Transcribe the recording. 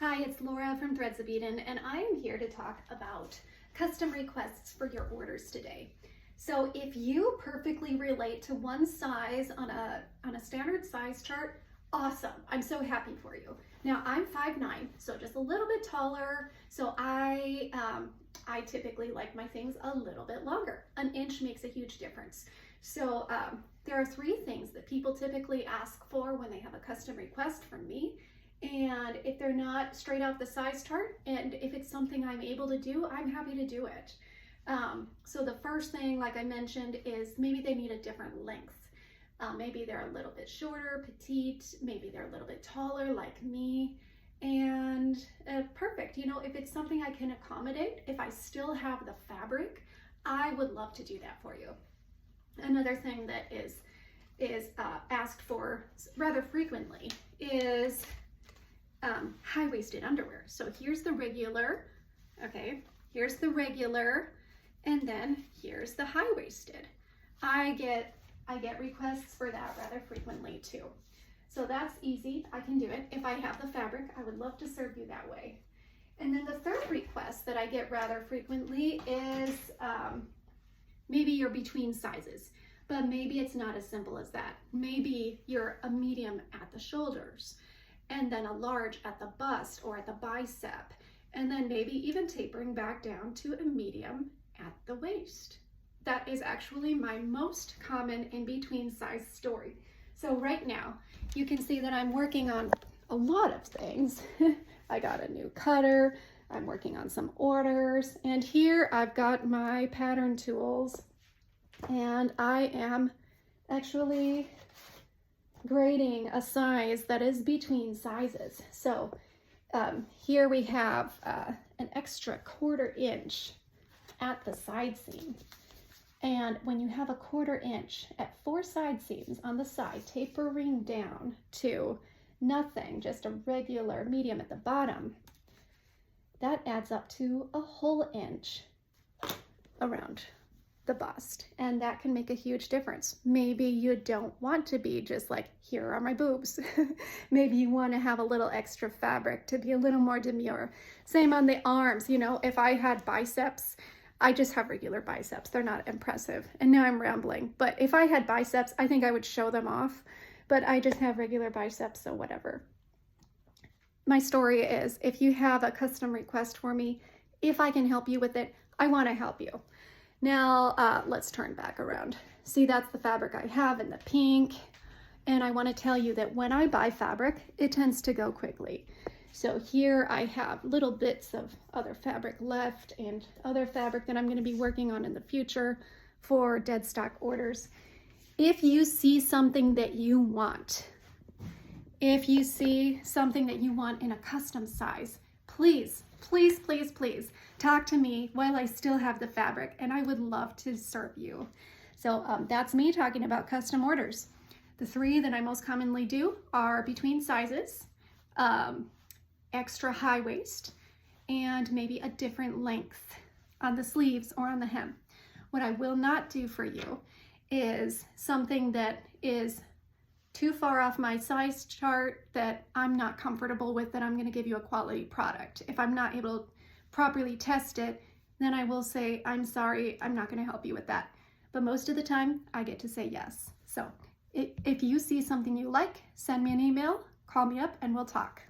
Hi, it's Laura from Threads of Eden, and I am here to talk about custom requests for your orders today. So if you perfectly relate to one size on a standard size chart, awesome. I'm so happy for you. Now I'm 5'9", so just a little bit taller. So I typically like my things a little bit longer. An inch makes a huge difference. So there are 3 things that people typically ask for when they have a custom request from me. And if they're not straight off the size chart, and if it's something I'm able to do, I'm happy to do it. So the first thing, like I mentioned, is maybe they need a different length. Maybe they're a little bit shorter, petite, maybe they're a little bit taller like me, and perfect. You know, if it's something I can accommodate, if I still have the fabric, I would love to do that for you. Another thing that is asked for rather frequently is high-waisted underwear. So here's the regular, okay, here's the regular, and then here's the high-waisted. I get requests for that rather frequently too. So that's easy, I can do it. If I have the fabric, I would love to serve you that way. And then the third request that I get rather frequently is maybe you're between sizes, but maybe it's not as simple as that. Maybe you're a medium at the shoulders, and then a large at the bust or at the bicep, and then maybe even tapering back down to a medium at the waist. That is actually my most common in-between size story. So right now, you can see that I'm working on a lot of things. I got a new cutter, I'm working on some orders, and here I've got my pattern tools, and I am actually grading a size that is between sizes. So here we have an extra 1/4 inch at the side seam. And when you have a 1/4 inch at 4 side seams on the side, tapering down to nothing, just a regular medium at the bottom, that adds up to a whole inch around the bust, and that can make a huge difference. Maybe you don't want to be just like, here are my boobs. Maybe you want to have a little extra fabric to be a little more demure. Same on the arms. You know, if I had biceps, I just have regular biceps. They're not impressive. And now I'm rambling, but if I had biceps, I think I would show them off, but I just have regular biceps, so whatever. My story is, if you have a custom request for me, if I can help you with it, I want to help you. Now, let's turn back around. See, that's the fabric I have in the pink. And I want to tell you that when I buy fabric, it tends to go quickly. So here I have little bits of other fabric left and other fabric that I'm going to be working on in the future for dead stock orders. If you see something that you want, if you see something that you want in a custom size, please, please, please, please talk to me while I still have the fabric, and I would love to serve you. So that's me talking about custom orders. The 3 that I most commonly do are between sizes, extra high waist, and maybe a different length on the sleeves or on the hem. What I will not do for you is something that is too far off my size chart that I'm not comfortable with, that I'm going to give you a quality product. If I'm not able to properly test it, then I will say, I'm sorry, I'm not going to help you with that. But most of the time, I get to say yes. So if you see something you like, send me an email, call me up, and we'll talk.